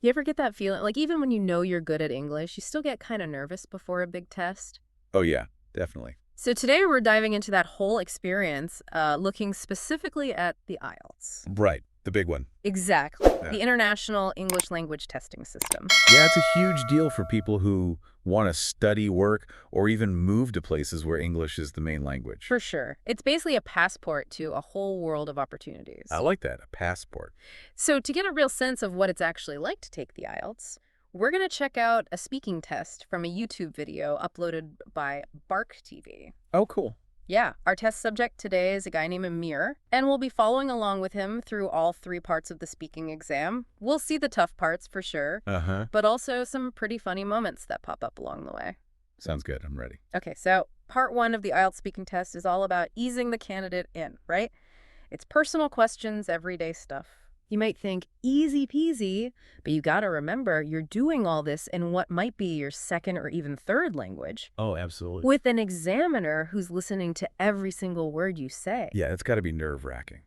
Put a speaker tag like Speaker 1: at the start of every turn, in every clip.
Speaker 1: You ever get that feeling, like even when you know you're good at English, you still get kind of nervous before a big test?
Speaker 2: Oh, yeah, definitely.
Speaker 1: So today we're diving into that whole experience, looking specifically at the IELTS.
Speaker 2: Right, the big one.
Speaker 1: Exactly.
Speaker 2: Yeah.
Speaker 1: The International English Language Testing System.
Speaker 2: Yeah, it's a huge deal for people who want to study, work, or even move to places where English is the main language.
Speaker 1: For sure. It's basically a passport to a whole world of opportunities.
Speaker 2: I like that, a passport.
Speaker 1: So to get a real sense of what it's actually like to take the IELTS, we're going to check out a speaking test from a YouTube video uploaded by Bark TV.
Speaker 2: Oh, cool.
Speaker 1: Yeah, our test subject today is a guy named Amir, and we'll be following along with him through all 3 parts of the speaking exam. We'll see the tough parts for sure,
Speaker 2: Uh-huh.
Speaker 1: but also some pretty funny moments that pop up along the way.
Speaker 2: Sounds good. I'm ready.
Speaker 1: Okay, so part 1 of the IELTS speaking test is all about easing the candidate in, right? It's personal questions, everyday stuff. You might think, easy peasy, but you gotta remember you're doing all this in what might be your second or even third language,
Speaker 2: Oh, absolutely.
Speaker 1: with an examiner who's listening to every single word you say.
Speaker 2: Yeah, it's got to be nerve-wracking.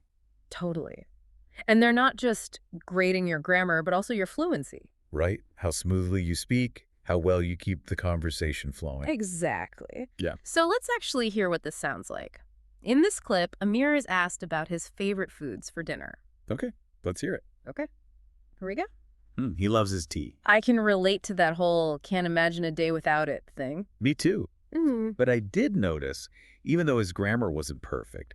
Speaker 1: Totally. And they're not just grading your grammar, but also your fluency.
Speaker 2: Right? How smoothly you speak, how well you keep the conversation flowing.
Speaker 1: Exactly.
Speaker 2: Yeah.
Speaker 1: So let's actually hear what this sounds like. In this clip, Amir is asked about his favorite foods for dinner.
Speaker 2: Okay, let's hear it.
Speaker 1: Okay, here we go.
Speaker 2: He loves his tea.
Speaker 1: I can relate to that whole can't imagine a day without it thing.
Speaker 2: Me too.
Speaker 1: Mm-hmm.
Speaker 2: But I did notice, even though his grammar wasn't perfect,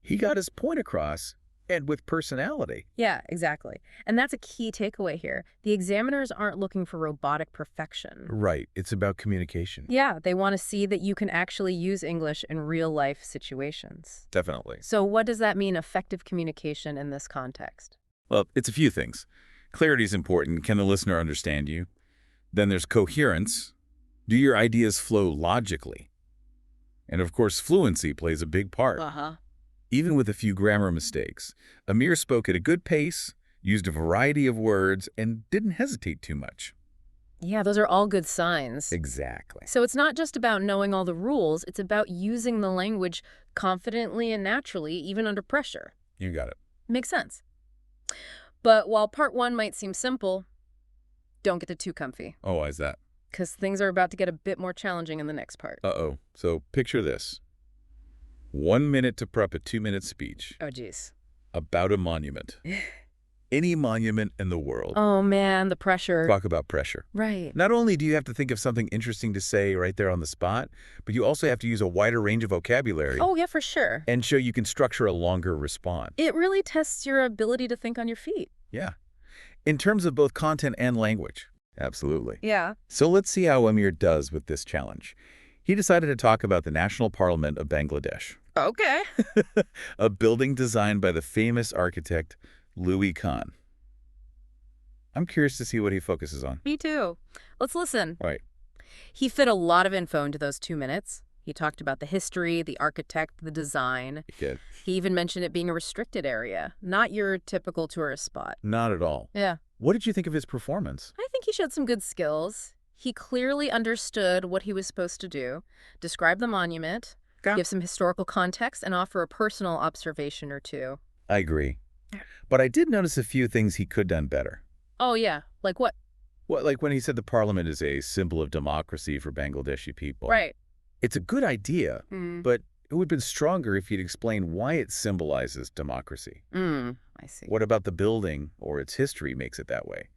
Speaker 2: he got his point across, and with personality.
Speaker 1: Yeah, exactly. And that's a key takeaway here. The examiners aren't looking for robotic perfection.
Speaker 2: Right, it's about communication.
Speaker 1: Yeah, they want to see that you can actually use English in real-life situations.
Speaker 2: Definitely.
Speaker 1: So what does that mean, effective communication in this context?
Speaker 2: Well, it's a few things. Clarity is important. Can the listener understand you? Then there's coherence. Do your ideas flow logically? And of course, fluency plays a big part.
Speaker 1: Uh-huh.
Speaker 2: Even with a few grammar mistakes, Amir spoke at a good pace, used a variety of words, and didn't hesitate too much.
Speaker 1: Yeah, those are all good signs.
Speaker 2: Exactly.
Speaker 1: So it's not just about knowing all the rules, it's about using the language confidently and naturally, even under pressure.
Speaker 2: You got it.
Speaker 1: Makes sense. But while part 1 might seem simple, don't get too comfy,
Speaker 2: Oh, why is that?
Speaker 1: because things are about to get a bit more challenging in the next part.
Speaker 2: Uh-oh. So picture this. 1 minute to prep a 2-minute speech
Speaker 1: Oh, geez.
Speaker 2: about a monument. Any monument in the world.
Speaker 1: Oh, man, the pressure.
Speaker 2: Talk about pressure.
Speaker 1: Right.
Speaker 2: Not only do you have to think of something interesting to say right there on the spot, but you also have to use a wider range of vocabulary
Speaker 1: Oh, yeah, for sure.
Speaker 2: and show you can structure a longer response.
Speaker 1: It really tests your ability to think on your feet.
Speaker 2: Yeah. In terms of both content and language. Absolutely.
Speaker 1: Yeah.
Speaker 2: So let's see how Amir does with this challenge. He decided to talk about the National Parliament of Bangladesh,
Speaker 1: Okay.
Speaker 2: a building designed by the famous architect Louis Kahn. I'm curious to see what he focuses on.
Speaker 1: Me too. Let's listen.
Speaker 2: Right.
Speaker 1: He fit a lot of info into those 2 minutes. He talked about the history, the architect, the design.
Speaker 2: Good.
Speaker 1: He even mentioned it being a restricted area, not your typical tourist spot.
Speaker 2: Not at all.
Speaker 1: Yeah.
Speaker 2: What did you think of his performance?
Speaker 1: I think he showed some good skills. He clearly understood what he was supposed to do, describe the monument,
Speaker 2: Yeah.
Speaker 1: give some historical context, and offer a personal observation or two.
Speaker 2: I agree. But I did notice a few things he could have done better.
Speaker 1: Oh, yeah. Like what?
Speaker 2: What, like when he said the parliament is a symbol of democracy for Bangladeshi people.
Speaker 1: Right.
Speaker 2: It's a good idea, but it would have been stronger if he'd explained why it symbolizes democracy.
Speaker 1: I see.
Speaker 2: What about the building or its history makes it that way?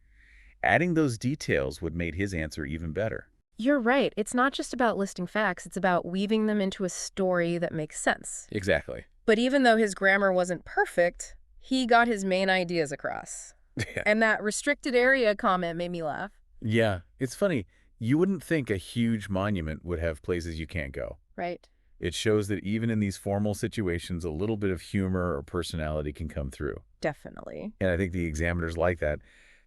Speaker 2: Adding those details would make his answer even better.
Speaker 1: You're right. It's not just about listing facts. It's about weaving them into a story that makes sense.
Speaker 2: Exactly.
Speaker 1: But even though his grammar wasn't perfect, he got his main ideas across.
Speaker 2: Yeah.
Speaker 1: And that restricted area comment made me laugh.
Speaker 2: Yeah, it's funny. You wouldn't think a huge monument would have places you can't go.
Speaker 1: Right.
Speaker 2: It shows that even in these formal situations, a little bit of humor or personality can come through.
Speaker 1: Definitely.
Speaker 2: And I think the examiners like that.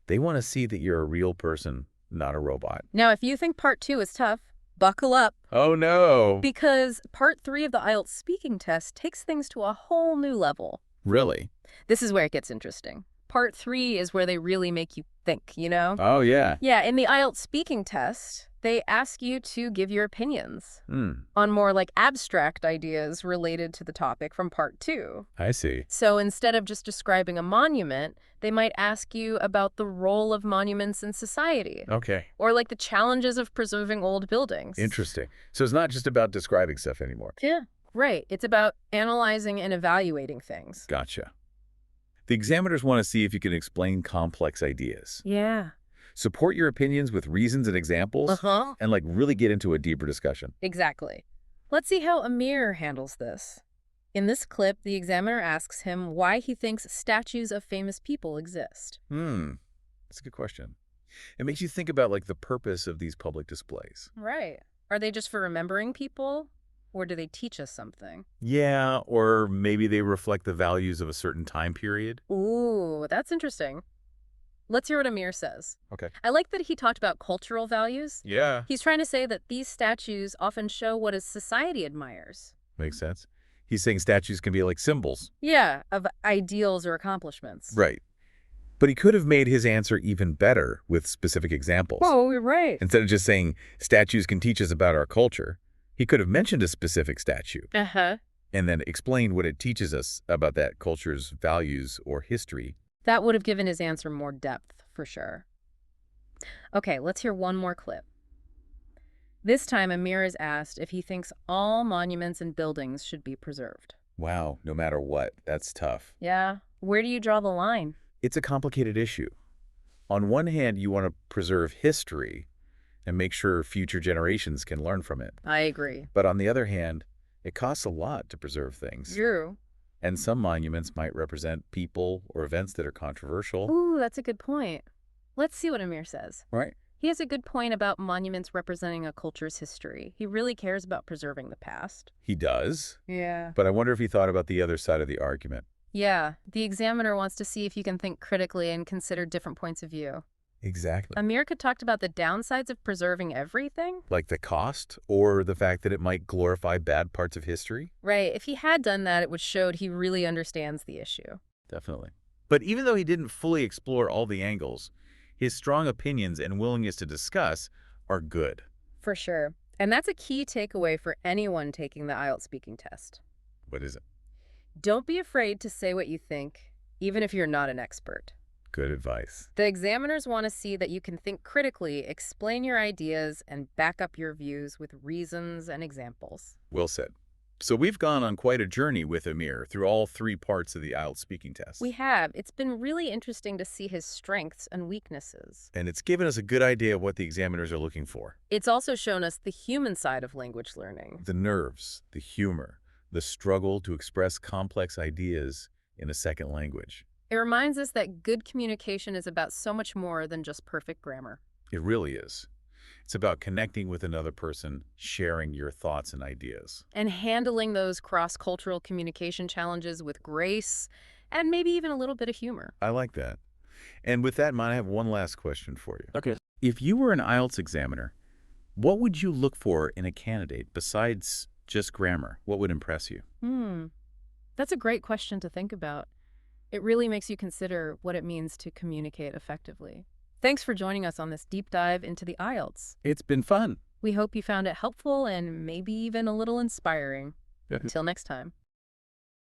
Speaker 2: They want to see that you're a real person, not a robot.
Speaker 1: Now, if you think part 2 is tough, buckle up.
Speaker 2: Oh, no.
Speaker 1: Because part 3 of the IELTS speaking test takes things to a whole new level.
Speaker 2: Really?
Speaker 1: This is where it gets interesting. Part 3 is where they really make you think, you know?
Speaker 2: Oh, yeah.
Speaker 1: Yeah, in the IELTS speaking test, they ask you to give your opinions
Speaker 2: Hmm.
Speaker 1: on more like abstract ideas related to the topic from part 2.
Speaker 2: I see.
Speaker 1: So instead of just describing a monument, they might ask you about the role of monuments in society,
Speaker 2: Okay.
Speaker 1: or like the challenges of preserving old buildings.
Speaker 2: Interesting. So it's not just about describing stuff anymore.
Speaker 1: Yeah, right. It's about analyzing and evaluating things.
Speaker 2: Gotcha. The examiners want to see if you can explain complex ideas.
Speaker 1: Yeah.
Speaker 2: Support your opinions with reasons and examples,
Speaker 1: Uh-huh.
Speaker 2: and like really get into a deeper discussion.
Speaker 1: Exactly. Let's see how Amir handles this. In this clip, the examiner asks him why he thinks statues of famous people exist.
Speaker 2: That's a good question. It makes you think about like the purpose of these public displays.
Speaker 1: Right. Are they just for remembering people? Or do they teach us something?
Speaker 2: Yeah, or maybe they reflect the values of a certain time period.
Speaker 1: Ooh, that's interesting. Let's hear what Amir says.
Speaker 2: Okay.
Speaker 1: I like that he talked about cultural values.
Speaker 2: Yeah.
Speaker 1: He's trying to say that these statues often show what a society admires.
Speaker 2: Makes sense. He's saying statues can be like symbols.
Speaker 1: Yeah, of ideals or accomplishments.
Speaker 2: Right. But he could have made his answer even better with specific examples.
Speaker 1: Whoa, you're right.
Speaker 2: Instead of just saying statues can teach us about our culture, he could have mentioned a specific statue
Speaker 1: Uh-huh.
Speaker 2: and then explained what it teaches us about that culture's values or history.
Speaker 1: That would have given his answer more depth, for sure. Okay, let's hear one more clip. This time, Amir is asked if he thinks all monuments and buildings should be preserved.
Speaker 2: Wow, no matter what, that's tough.
Speaker 1: Yeah, where do you draw the line?
Speaker 2: It's a complicated issue. On one hand, you want to preserve history and make sure future generations can learn from it.
Speaker 1: I agree.
Speaker 2: But on the other hand, it costs a lot to preserve things.
Speaker 1: True.
Speaker 2: And some monuments might represent people or events that are controversial.
Speaker 1: Ooh, that's a good point. Let's see what Amir says.
Speaker 2: Right.
Speaker 1: He has a good point about monuments representing a culture's history. He really cares about preserving the past.
Speaker 2: He does.
Speaker 1: Yeah.
Speaker 2: But I wonder if he thought about the other side of the argument.
Speaker 1: Yeah, the examiner wants to see if you can think critically and consider different points of view.
Speaker 2: Exactly.
Speaker 1: Amir could talk about the downsides of preserving everything.
Speaker 2: Like the cost or the fact that it might glorify bad parts of history?
Speaker 1: Right, if he had done that, it would show he really understands the issue.
Speaker 2: Definitely. But even though he didn't fully explore all the angles, his strong opinions and willingness to discuss are good.
Speaker 1: For sure. And that's a key takeaway for anyone taking the IELTS speaking test.
Speaker 2: What is it?
Speaker 1: Don't be afraid to say what you think, even if you're not an expert.
Speaker 2: Good advice.
Speaker 1: The examiners want to see that you can think critically, explain your ideas, and back up your views with reasons and examples.
Speaker 2: Well said. So we've gone on quite a journey with Amir through all 3 parts of the IELTS speaking test.
Speaker 1: We have. It's been really interesting to see his strengths and weaknesses.
Speaker 2: And it's given us a good idea of what the examiners are looking for.
Speaker 1: It's also shown us the human side of language learning.
Speaker 2: The nerves, the humor, the struggle to express complex ideas in a second language.
Speaker 1: It reminds us that good communication is about so much more than just perfect grammar.
Speaker 2: It really is. It's about connecting with another person, sharing your thoughts and ideas.
Speaker 1: And handling those cross-cultural communication challenges with grace and maybe even a little bit of humor.
Speaker 2: I like that. And with that in mind, I have one last question for you.
Speaker 3: Okay.
Speaker 2: If you were an IELTS examiner, what would you look for in a candidate besides just grammar? What would impress you?
Speaker 1: That's a great question to think about. It really makes you consider what it means to communicate effectively. Thanks for joining us on this deep dive into the IELTS.
Speaker 2: It's been fun.
Speaker 1: We hope you found it helpful and maybe even a little inspiring.
Speaker 3: Yeah.
Speaker 1: Until next time.